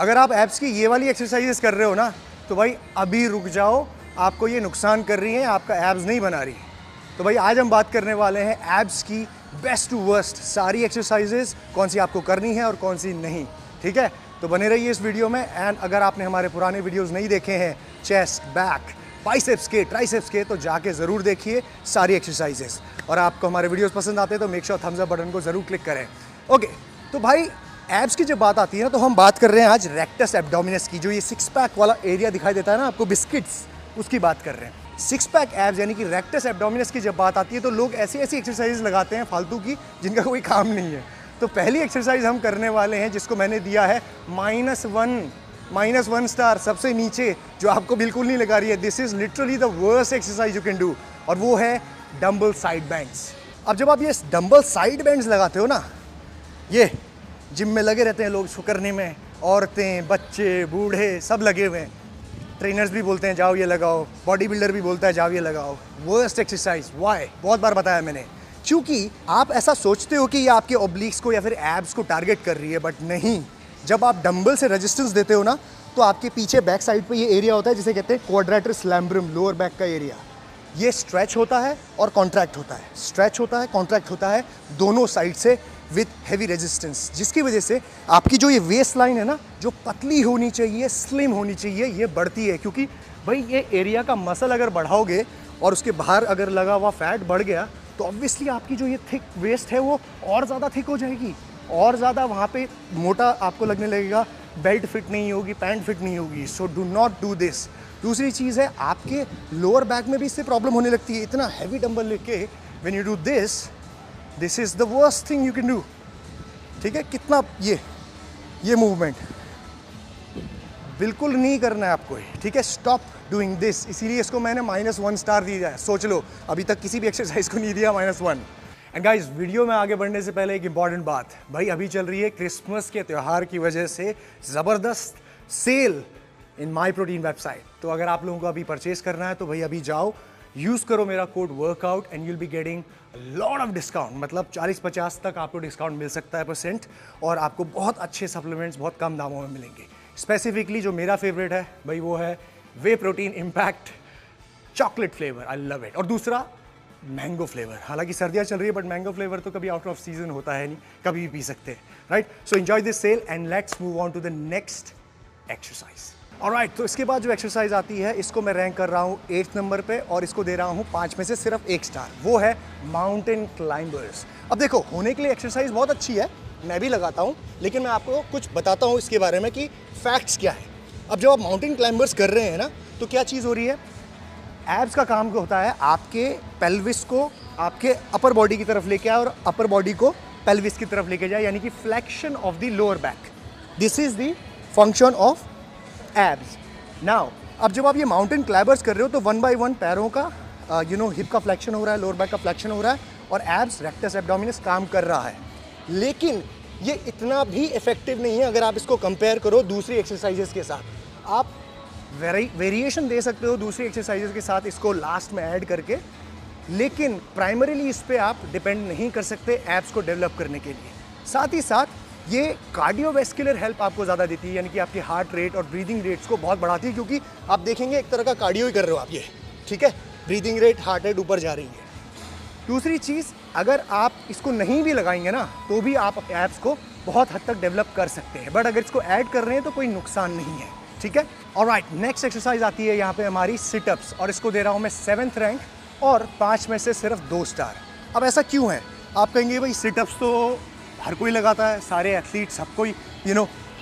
अगर आप एब्स की ये वाली एक्सरसाइजेस कर रहे हो ना, तो भाई अभी रुक जाओ, आपको ये नुकसान कर रही हैं, आपका एब्स नहीं बना रही। तो भाई आज हम बात करने वाले हैं एब्स की बेस्ट टू वर्स्ट सारी एक्सरसाइजेस, कौन सी आपको करनी है और कौन सी नहीं। ठीक है, तो बने रहिए इस वीडियो में। एंड अगर आपने हमारे पुराने वीडियोस नहीं देखे हैं चेस्ट, बैक, बाइसेप्स के, ट्राइसेप्स के, तो जाके ज़रूर देखिए सारी एक्सरसाइजेस। और आपको हमारे वीडियोस पसंद आते हैं तो make sure thumbs up button को ज़रूर क्लिक करें। ओके, तो भाई एब्स की जब बात आती है ना, तो हम बात कर रहे हैं आज रेक्टस एब्डोमिनस की। जो ये सिक्स पैक वाला एरिया दिखाई देता है ना आपको, बिस्किट्स, उसकी बात कर रहे हैं। सिक्स पैक एब्स यानी कि रेक्टस एब्डोमिनस की जब बात आती है तो लोग ऐसी ऐसी एक्सरसाइज लगाते हैं फालतू की जिनका कोई काम नहीं है। तो पहली एक्सरसाइज हम करने वाले हैं जिसको मैंने दिया है -1 स्टार, सबसे नीचे, जो आपको बिल्कुल नहीं लगा रही है। This is literally the worst exercise you can do, और वो है डंबल साइड बेंड्स। अब जब आप ये डंबल साइड बेंड्स लगाते हो ना, ये जिम में लगे रहते हैं लोग इसको करने में, औरतें, बच्चे, बूढ़े सब लगे हुए हैं। ट्रेनर्स भी बोलते हैं जाओ ये लगाओ, बॉडी बिल्डर भी बोलता है जाओ ये लगाओ। Worst exercise. व्हाई? बहुत बार बताया मैंने, क्योंकि आप ऐसा सोचते हो कि ये आपके ऑब्लिक्स को या फिर एब्स को टारगेट कर रही है, बट नहीं। जब आप डंबल से रेजिस्टेंस देते हो ना, तो आपके पीछे बैक साइड पे ये एरिया होता है जिसे कहते हैं क्वाड्रेटस लैम्ब्रम, लोअर बैक का एरिया। ये स्ट्रेच होता है और कॉन्ट्रैक्ट होता है, स्ट्रेच होता है, कॉन्ट्रैक्ट होता है दोनों साइड से विथ हैवी रेजिस्टेंस, जिसकी वजह से आपकी जो ये वेस्ट लाइन है ना, जो पतली होनी चाहिए, स्लिम होनी चाहिए, ये बढ़ती है। क्योंकि भाई ये एरिया का मसल अगर बढ़ाओगे और उसके बाहर अगर लगा हुआ फैट बढ़ गया, तो ऑब्वियसली आपकी जो ये थिक वेस्ट है वो और ज़्यादा थिक हो जाएगी, और ज़्यादा वहाँ पे मोटा आपको लगने लगेगा, बेल्ट फिट नहीं होगी, पैंट फिट नहीं होगी। So do not do this. दूसरी चीज़ है, आपके लोअर बैक में भी इससे प्रॉब्लम होने लगती है। इतना हैवी डंबल लेके when you do this is the worst thing you can do. ठीक है, कितना ये मूवमेंट बिल्कुल नहीं करना है आपको। ठीक है, स्टॉप डूइंग दिस। इसीलिए इसको मैंने -1 स्टार दिया है। सोच लो, अभी तक किसी भी एक्सरसाइज को नहीं दिया -1। एंड गाइस, वीडियो में आगे बढ़ने से पहले एक इंपॉर्टेंट बात, भाई अभी चल रही है क्रिसमस के त्यौहार की वजह से ज़बरदस्त sale in my protein website. तो अगर आप लोगों को अभी परचेज करना है तो भाई अभी जाओ, यूज़ करो मेरा code workout and you'll be getting lot of discount. मतलब 40-50 तक आपको डिस्काउंट मिल सकता है %, और आपको बहुत अच्छे सप्लीमेंट्स बहुत कम दामों में मिलेंगे। स्पेसिफिकली जो मेरा फेवरेट है भाई वो है whey protein impact chocolate flavour, I love it. और दूसरा मैंगो फ्लेवर। हालांकि सर्दियाँ चल रही है, बट मैंगो फ्लेवर तो कभी आउट ऑफ सीजन होता है नहीं, कभी भी पी सकते हैं, right? So enjoy this sale and let's move on to the next exercise. Alright, तो इसके बाद जो एक्सरसाइज आती है, इसको मैं रैंक कर रहा हूँ 8th नंबर पे, और इसको दे रहा हूँ 5 में से सिर्फ 1 स्टार। वो है माउंटेन क्लाइंबर्स। अब देखो, होने के लिए एक्सरसाइज बहुत अच्छी है, मैं भी लगाता हूँ, लेकिन मैं आपको कुछ बताता हूँ इसके बारे में कि फैक्ट्स क्या है। अब जब आप माउंटेन क्लाइंबर्स कर रहे हैं ना, तो क्या चीज़ हो रही है, एब्स का काम होता है आपके पेल्विस को आपके अपर बॉडी की तरफ लेके आए और अपर बॉडी को पेल्विस की तरफ लेके जाए, यानी कि flexion of the lower back. This is the function of abs. Now, अब जब आप ये माउंटेन क्लाइंबर्स कर रहे हो तो 1 by 1 पैरों का हिप का फ्लेक्शन हो रहा है, लोअर बैक का फ्लेक्शन हो रहा है, और एब्स, रेक्टस एब्डोमिनस काम कर रहा है। लेकिन ये इतना भी इफेक्टिव नहीं है अगर आप इसको कंपेयर करो दूसरी एक्सरसाइजेस के साथ। आप वेरिएशन दे सकते हो दूसरी एक्सरसाइजेस के साथ, इसको लास्ट में ऐड करके, लेकिन प्राइमरीली इस पे आप डिपेंड नहीं कर सकते एब्स को डेवलप करने के लिए। साथ ही साथ ये कार्डियोवैस्कुलर हेल्प आपको ज़्यादा देती है, यानी कि आपकी हार्ट रेट और ब्रीदिंग रेट्स को बहुत बढ़ाती है, क्योंकि आप देखेंगे एक तरह का कार्डियो ही कर रहे हो आप ये। ठीक है, ब्रीदिंग रेट, हार्ट रेट ऊपर जा रही है। दूसरी चीज़, अगर आप इसको नहीं भी लगाएंगे ना, तो भी आप एब्स को बहुत हद तक डेवलप कर सकते हैं, बट अगर इसको ऐड कर रहे हैं तो कोई नुकसान नहीं है। ठीक है, ऑलराइट, नेक्स्ट एक्सरसाइज आती है यहाँ पे हमारी सिटअप्स, और इसको दे रहा हूँ मैं 7th रैंक और 5 में से सिर्फ 2 स्टार। अब ऐसा क्यों है? आप कहेंगे भाई सिटअप्स तो हर कोई लगाता है, सारे एथलीट, सब कोई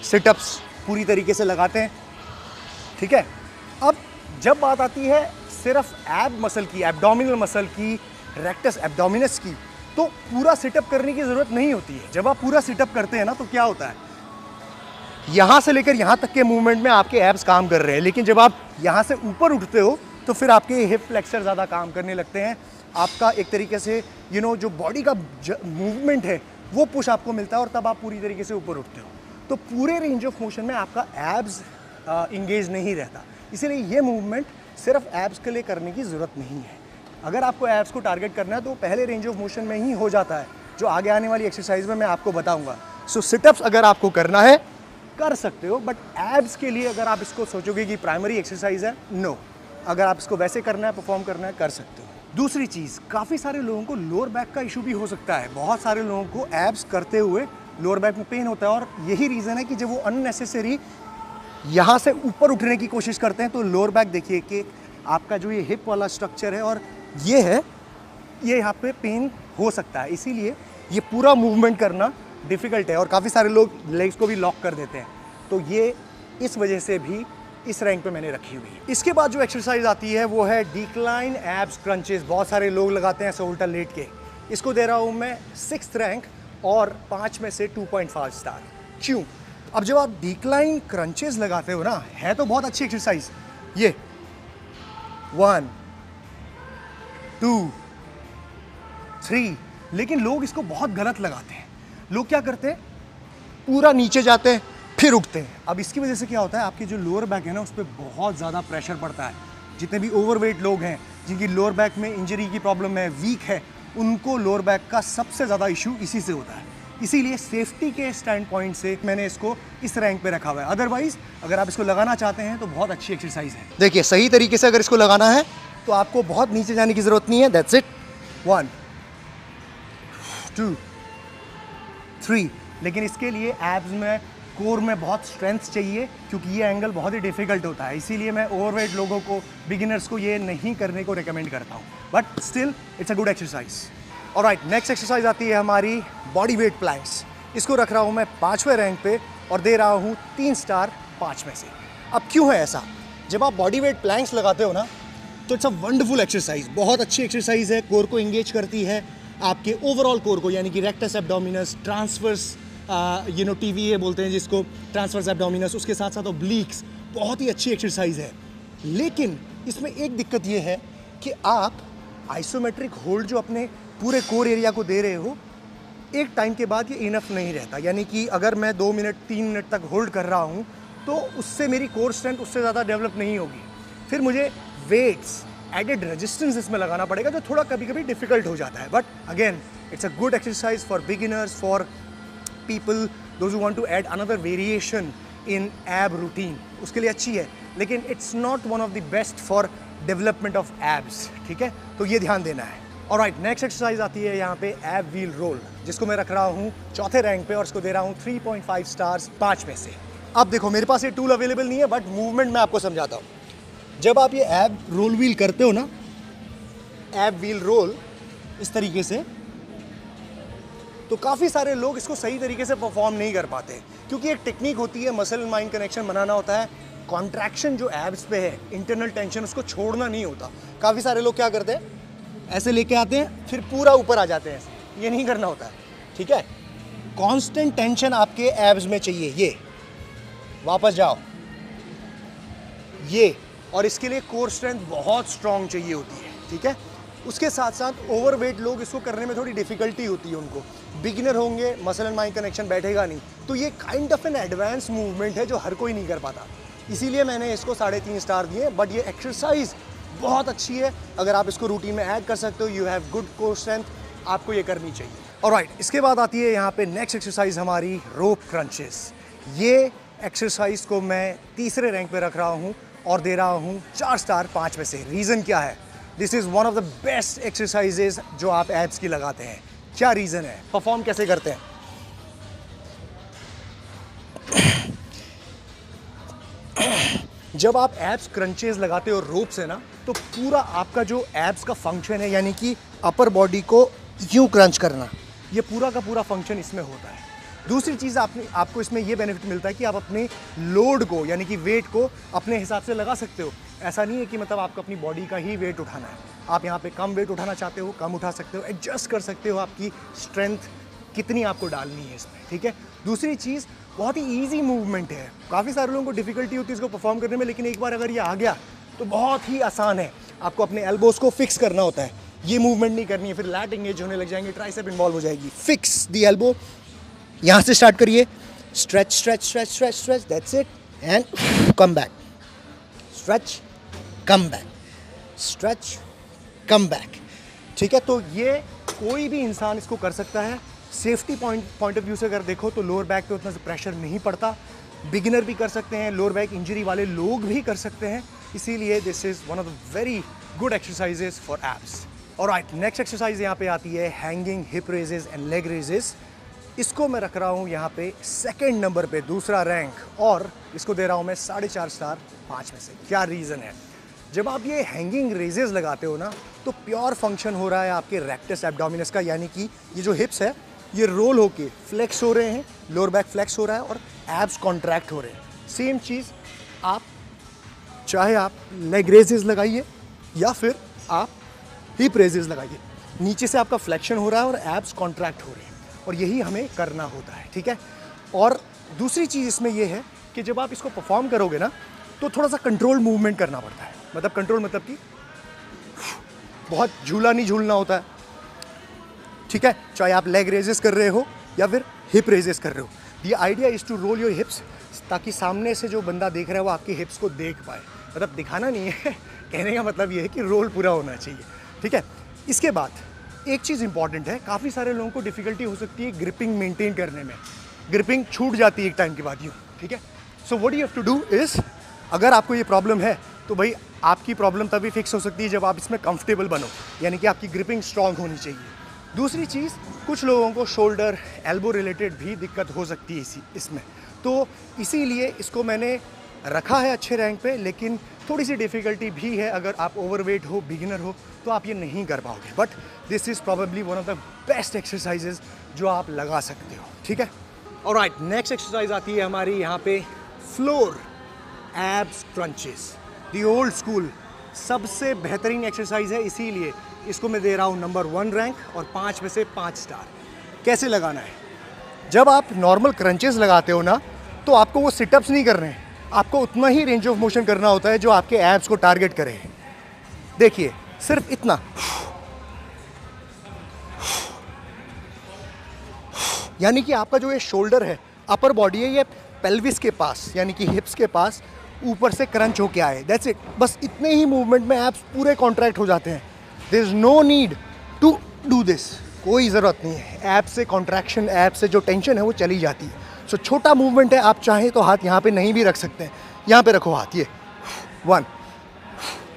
सिटअप्स पूरी तरीके से लगाते हैं। ठीक है, अब जब बात आती है सिर्फ एब मसल की, एब्डोमिनल मसल की, रेक्टस एब्डोमिनस की, तो पूरा सिटअप करने की ज़रूरत नहीं होती है। जब आप पूरा सिटअप करते हैं ना, तो क्या होता है, यहाँ से लेकर यहाँ तक के मूवमेंट में आपके एब्स काम कर रहे हैं, लेकिन जब आप यहाँ से ऊपर उठते हो तो फिर आपके हिप फ्लेक्सर ज़्यादा काम करने लगते हैं। आपका एक तरीके से जो बॉडी का मूवमेंट है वो पुश आपको मिलता है, और तब आप पूरी तरीके से ऊपर उठते हो। तो पूरे रेंज ऑफ मोशन में आपका एब्स इंगेज नहीं रहता, इसीलिए ये मूवमेंट सिर्फ एब्स के लिए करने की ज़रूरत नहीं है। अगर आपको एब्स को टारगेट करना है तो पहले रेंज ऑफ मोशन में ही हो जाता है, जो आगे आने वाली एक्सरसाइज में मैं आपको बताऊंगा। सो सिटअप्स अगर आपको करना है कर सकते हो, बट एब्स के लिए अगर आप इसको सोचोगे कि प्राइमरी एक्सरसाइज है, नो। अगर आप इसको वैसे करना है, परफॉर्म करना है, कर सकते हो। दूसरी चीज़, काफ़ी सारे लोगों को लोअर बैक का इशू भी हो सकता है। बहुत सारे लोगों को एब्स करते हुए लोअर बैक में पेन होता है, और यही रीज़न है कि जब वो अननेसेसरी यहाँ से ऊपर उठने की कोशिश करते हैं तो लोअर बैक देखिए कि आपका जो ये हिप वाला स्ट्रक्चर है और ये है, ये यहाँ पे पेन हो सकता है। इसीलिए ये पूरा मूवमेंट करना डिफ़िकल्ट है, और काफ़ी सारे लोग लेग्स को भी लॉक कर देते हैं। तो ये इस वजह से भी इस रैंक पे मैंने रखी हुई है। इसके बाद जो एक्सरसाइज आती है वो है डिक्लाइन एब्स क्रंचेस। बहुत सारे लोग लगाते हैं ऐसे उल्टा लेट के। इसको दे रहा हूँ मैं 6th रैंक और 5 में से 2.5 स्टार। क्यों? अब जब आप डिक्लाइन क्रंचेस लगाते हो ना, है तो बहुत अच्छी एक्सरसाइज ये। 1 2 3, लेकिन लोग इसको बहुत गलत लगाते हैं। लोग क्या करते हैं, पूरा नीचे जाते हैं फिर उठते हैं। अब इसकी वजह से क्या होता है, आपकी जो लोअर बैक है ना, उस पर बहुत ज़्यादा प्रेशर पड़ता है। जितने भी ओवरवेट लोग हैं, जिनकी लोअर बैक में इंजरी की प्रॉब्लम है, वीक है, उनको लोअर बैक का सबसे ज़्यादा इशू इसी से होता है। इसीलिए सेफ्टी के स्टैंड पॉइंट से मैंने इसको इस रैंक पे रखा हुआ है। अदरवाइज अगर आप इसको लगाना चाहते हैं तो बहुत अच्छी एक्सरसाइज है। देखिए, सही तरीके से अगर इसको लगाना है तो आपको बहुत नीचे जाने की ज़रूरत नहीं है। That's it. 1 2 3। लेकिन इसके लिए एब्स में, कोर में बहुत स्ट्रेंथ चाहिए, क्योंकि ये एंगल बहुत ही डिफिकल्ट होता है। इसीलिए मैं ओवरवेट लोगों को, बिगिनर्स को ये नहीं करने को रिकमेंड करता हूँ, but still it's a good exercise. Alright, next exercise आती है हमारी बॉडी वेट प्लैंक्स। इसको रख रहा हूँ मैं 5वें रैंक पे और दे रहा हूँ 3 स्टार 5 में से। अब क्यों है ऐसा? जब आप बॉडी वेट प्लैंक्स लगाते हो ना, तो इट्स अ वंडरफुल एक्सरसाइज। बहुत अच्छी एक्सरसाइज है, कोर को एंगेज करती है, आपके ओवरऑल कोर को, यानी कि रेक्टस एब्डोमिनस, ट्रांसवर्स टीवीए बोलते हैं जिसको, ट्रांसवर्स एब्डोमिनस, उसके साथ साथ ओब्लिक्स। बहुत ही अच्छी एक्सरसाइज है। लेकिन इसमें एक दिक्कत ये है कि आप आइसोमेट्रिक होल्ड जो अपने पूरे कोर एरिया को दे रहे हो, एक टाइम के बाद ये इनफ नहीं रहता। यानी कि अगर मैं 2 मिनट 3 मिनट तक होल्ड कर रहा हूँ तो उससे मेरी कोर स्ट्रेंथ उससे ज़्यादा डेवलप नहीं होगी। फिर मुझे वेट्स, एडेड रेजिस्टेंस इसमें लगाना पड़ेगा, जो थोड़ा कभी कभी डिफिकल्ट हो जाता है। But again, it's a good exercise for beginners, for people those who want to add another variation in ab routine, उसके लिए अच्छी है। लेकिन it's not one of the best for development of abs, ठीक है? तो ये ध्यान देना है। ऑलराइट, नेक्स्ट एक्सरसाइज आती है यहाँ पे एब व्हील रोल, जिसको मैं रख रहा हूँ 4थे रैंक पे और इसको दे रहा हूँ 3.5 स्टार्स 5 में से। अब देखो, मेरे पास ये टूल अवेलेबल नहीं है, बट मूवमेंट मैं आपको समझाता हूँ। जब आप ये एब रोल व्हील करते हो ना, एब व्हील रोल इस तरीके से, तो काफ़ी सारे लोग इसको सही तरीके से परफॉर्म नहीं कर पाते, क्योंकि एक टेक्निक होती है, मसल माइंड कनेक्शन बनाना होता है। कॉन्ट्रैक्शन जो एब्स पे है, इंटरनल टेंशन, उसको छोड़ना नहीं होता। काफ़ी सारे लोग क्या करते हैं, ऐसे लेके आते हैं फिर पूरा ऊपर आ जाते हैं ऐसे। ये नहीं करना होता है, ठीक है? कांस्टेंट टेंशन आपके एब्स में चाहिए। ये वापस जाओ, ये, और इसके लिए कोर स्ट्रेंथ बहुत स्ट्रांग चाहिए होती है, ठीक है? उसके साथ साथ ओवरवेट लोग इसको करने में थोड़ी डिफिकल्टी होती है उनको। बिगिनर होंगे, मसल एंड माइंड कनेक्शन बैठेगा नहीं, तो ये kind of an advance movement है जो हर कोई नहीं कर पाता। इसीलिए मैंने इसको 3.5 स्टार दिए। बट ये एक्सरसाइज बहुत अच्छी है, अगर आप इसको रूटीन में ऐड कर सकते हो, you have good core strength, आपको ये करनी चाहिए। ऑलराइट, इसके बाद आती है यहाँ पे नेक्स्ट एक्सरसाइज हमारी रोप क्रंचेस। ये एक्सरसाइज को मैं 3रे रैंक पे रख रहा हूँ और दे रहा हूँ 4 स्टार 5 में से। रीज़न क्या है? This is one of the best exercises जो आप एब्स की लगाते हैं। क्या रीज़न है? परफॉर्म कैसे करते हैं? जब आप एब्स क्रंचेस लगाते हो रोप से ना, तो पूरा आपका जो एब्स का फंक्शन है, यानी कि अपर बॉडी को यूं क्रंच करना, ये पूरा का पूरा फंक्शन इसमें होता है। दूसरी चीज़ आपको इसमें ये बेनिफिट मिलता है कि आप अपने लोड को, यानी कि वेट को अपने हिसाब से लगा सकते हो। ऐसा नहीं है कि मतलब आपको अपनी बॉडी का ही वेट उठाना है। आप यहाँ पे कम वेट उठाना चाहते हो, कम उठा सकते हो, एडजस्ट कर सकते हो आपकी स्ट्रेंथ कितनी आपको डालनी है इसमें, ठीक है? दूसरी चीज़, बहुत ही ईजी मूवमेंट है। काफ़ी सारे लोगों को डिफिकल्टी होती है इसको परफॉर्म करने में, लेकिन एक बार अगर ये आ गया तो बहुत ही आसान है। आपको अपने एल्बोज़ को फिक्स करना होता है, ये मूवमेंट नहीं करनी है, फिर लैट एंगेज होने लग जाएंगे, ट्राइसेप इन्वॉल्व हो जाएगी। फिक्स द एल्बो, यहाँ से स्टार्ट करिए, stretch stretch stretch stretch stretch, that's it, and come back, stretch, come back, stretch, come back, ठीक है? तो ये कोई भी इंसान इसको कर सकता है। सेफ्टी पॉइंट ऑफ व्यू से अगर देखो तो लोअर बैक पे उतना से प्रेशर नहीं पड़ता। बिगिनर भी कर सकते हैं, लोअर बैक इंजरी वाले लोग भी कर सकते हैं, इसीलिए this is one of the very good exercises for abs. Alright, next exercise यहाँ पे आती है hanging hip raises and leg raises. इसको मैं रख रहा हूँ यहाँ पे सेकंड नंबर पे, दूसरा रैंक, और इसको दे रहा हूँ मैं 4.5 स्टार 5 में से। क्या रीज़न है? जब आप ये हैंगिंग रेजेस लगाते हो ना, तो प्योर फंक्शन हो रहा है आपके रेक्टस एब्डोमिनस का, यानी कि ये जो हिप्स है ये रोल होके फ्लेक्स हो रहे हैं, लोअर बैक फ्लेक्स हो रहा है और एब्स कॉन्ट्रैक्ट हो रहे हैं। सेम चीज़ आप चाहे आप लेग रेजेस लगाइए या फिर आप हिप रेजेस लगाइए, नीचे से आपका फ्लेक्शन हो रहा है और एब्स कॉन्ट्रैक्ट हो रहे हैं, और यही हमें करना होता है, ठीक है। और दूसरी चीज़ इसमें यह है कि जब आप इसको परफॉर्म करोगे ना, तो थोड़ा सा कंट्रोल मूवमेंट करना पड़ता है। मतलब कंट्रोल मतलब कि बहुत झूला नहीं झूलना होता है, ठीक है। चाहे आप लेग रेजेस कर रहे हो या फिर हिप रेजेस कर रहे हो, the idea is to roll your hips, ताकि सामने से जो बंदा देख रहा है वो आपके हिप्स को देख पाए। मतलब दिखाना नहीं है कहने का मतलब ये है कि रोल पूरा होना चाहिए, ठीक है। इसके बाद एक चीज़ इंपॉर्टेंट है, काफ़ी सारे लोगों को डिफ़िकल्टी हो सकती है ग्रिपिंग मेंटेन करने में, ग्रिपिंग छूट जाती है एक टाइम के बाद यूँ, ठीक है। So what you have to do is, अगर आपको ये प्रॉब्लम है तो भाई आपकी प्रॉब्लम तभी फिक्स हो सकती है जब आप इसमें कंफर्टेबल बनो, यानी कि आपकी ग्रिपिंग स्ट्रांग होनी चाहिए। दूसरी चीज़, कुछ लोगों को शोल्डर एल्बो रिलेटेड भी दिक्कत हो सकती है इसमें, तो इसीलिए इसको मैंने रखा है अच्छे रैंक पे, लेकिन थोड़ी सी डिफ़िकल्टी भी है। अगर आप ओवरवेट हो, बिगिनर हो, तो आप ये नहीं कर पाओगे, but this is probably one of the best exercises जो आप लगा सकते हो, ठीक है। ऑलराइट, नेक्स्ट एक्सरसाइज आती है हमारी यहाँ पे floor abs crunches, the old school, सबसे बेहतरीन एक्सरसाइज है, इसीलिए इसको मैं दे रहा हूँ नंबर 1 रैंक और 5 में से 5 स्टार। कैसे लगाना है? जब आप नॉर्मल क्रंचेस लगाते हो ना, तो आपको वो सिटअप्स नहीं करने हैं, आपको उतना ही रेंज ऑफ मोशन करना होता है जो आपके एब्स को टारगेट करे। देखिए, सिर्फ इतना, यानी कि आपका जो ये शोल्डर है, अपर बॉडी है, ये पेल्विस के पास यानी कि हिप्स के पास ऊपर से क्रंच होके आए, दैट्स इट। बस इतने ही मूवमेंट में एब्स पूरे कॉन्ट्रैक्ट हो जाते हैं। There is no need to do this, कोई ज़रूरत नहीं है। एब्स से कॉन्ट्रैक्शन, एब्स से जो टेंशन है वो चली जाती है। सो छोटा मूवमेंट है, आप चाहें तो हाथ यहाँ पे नहीं भी रख सकते हैं, यहाँ पे रखो हाथ, ये 1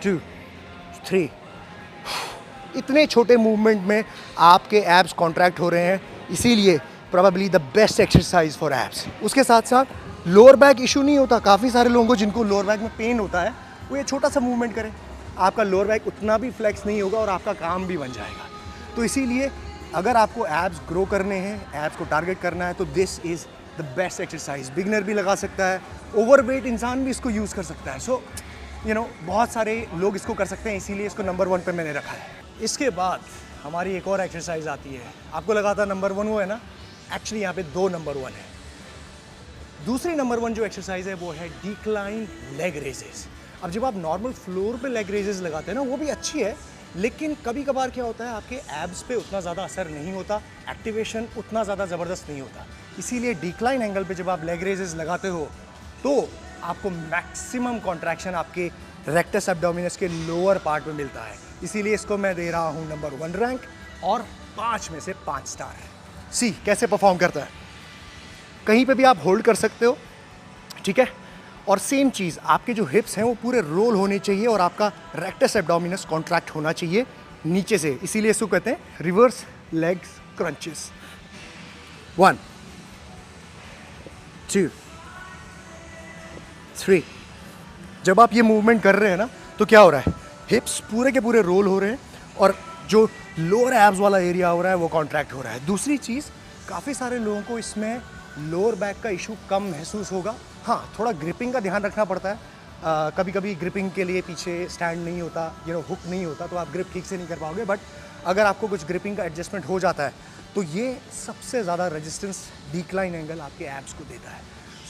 2 3, इतने छोटे मूवमेंट में आपके एब्स कॉन्ट्रैक्ट हो रहे हैं, इसीलिए probably the best exercise for abs. उसके साथ साथ लोअर बैक इशू नहीं होता। काफ़ी सारे लोगों को जिनको लोअर बैक में पेन होता है, वो ये छोटा सा मूवमेंट करें, आपका लोअर बैक उतना भी फ्लेक्स नहीं होगा और आपका काम भी बन जाएगा। तो इसीलिए अगर आपको एब्स ग्रो करने हैं, एब्स को टारगेट करना है, तो this is the best exercise. Beginner भी लगा सकता है, ओवरवेट इंसान भी इसको यूज़ कर सकता है। सो बहुत सारे लोग इसको कर सकते हैं, इसीलिए इसको नंबर 1 पे मैंने रखा है। इसके बाद हमारी एक और एक्सरसाइज आती है, आपको लगा था नंबर 1 वो है ना, एक्चुअली यहाँ पे 2 नंबर 1 है। दूसरी नंबर 1 जो एक्सरसाइज है वो है डिक्लाइन लेग रेजेस। अब जब आप नॉर्मल फ्लोर पे लेग रेजेस लगाते हैं ना, वो भी अच्छी है, लेकिन कभी कभार क्या होता है, आपके एब्स पे उतना ज़्यादा असर नहीं होता, एक्टिवेशन उतना ज़्यादा ज़बरदस्त नहीं होता। इसीलिए डिक्लाइन एंगल पे जब आप लेग रेजेस लगाते हो, तो आपको मैक्सिमम कॉन्ट्रैक्शन आपके रेक्टस एब्डोमिनस के लोअर पार्ट में मिलता है। इसीलिए इसको मैं दे रहा हूँ नंबर 1 रैंक और 5 में से 5 स्टार है। सी कैसे परफॉर्म करता है, कहीं पे भी आप होल्ड कर सकते हो, ठीक है। और सेम चीज़, आपके जो हिप्स हैं वो पूरे रोल होने चाहिए और आपका रेक्टस एब्डोमिनस कॉन्ट्रैक्ट होना चाहिए नीचे से, इसीलिए इसको कहते हैं रिवर्स लेग्स क्रंचेस। 1 2 3। जब आप ये मूवमेंट कर रहे हैं ना, तो क्या हो रहा है, हिप्स पूरे के पूरे रोल हो रहे हैं और जो लोअर एब्स वाला एरिया हो रहा है वो कॉन्ट्रैक्ट हो रहा है। दूसरी चीज़, काफ़ी सारे लोगों को इसमें लोअर बैक का इशू कम महसूस होगा। हाँ, थोड़ा ग्रिपिंग का ध्यान रखना पड़ता है, कभी कभी ग्रिपिंग के लिए पीछे स्टैंड नहीं होता, हुक नहीं होता, तो आप ग्रिप ठीक से नहीं कर पाओगे। बट अगर आपको कुछ ग्रिपिंग का एडजस्टमेंट हो जाता है, तो ये सबसे ज़्यादा रेजिस्टेंस डिक्लाइन एंगल आपके एब्स को देता है।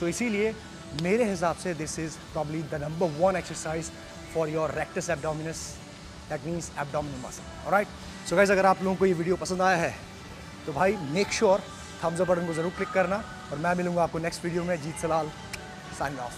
सो इसीलिए मेरे हिसाब से this is probably the number 1 exercise for your rectus abdominis, that means abdominal muscle. Alright, so guys, अगर आप लोगों को ये वीडियो पसंद आया है तो भाई make sure thumbs up button को ज़रूर क्लिक करना, और मैं मिलूंगा आपको नेक्स्ट वीडियो में। जीत सलाल, साइन ऑफ।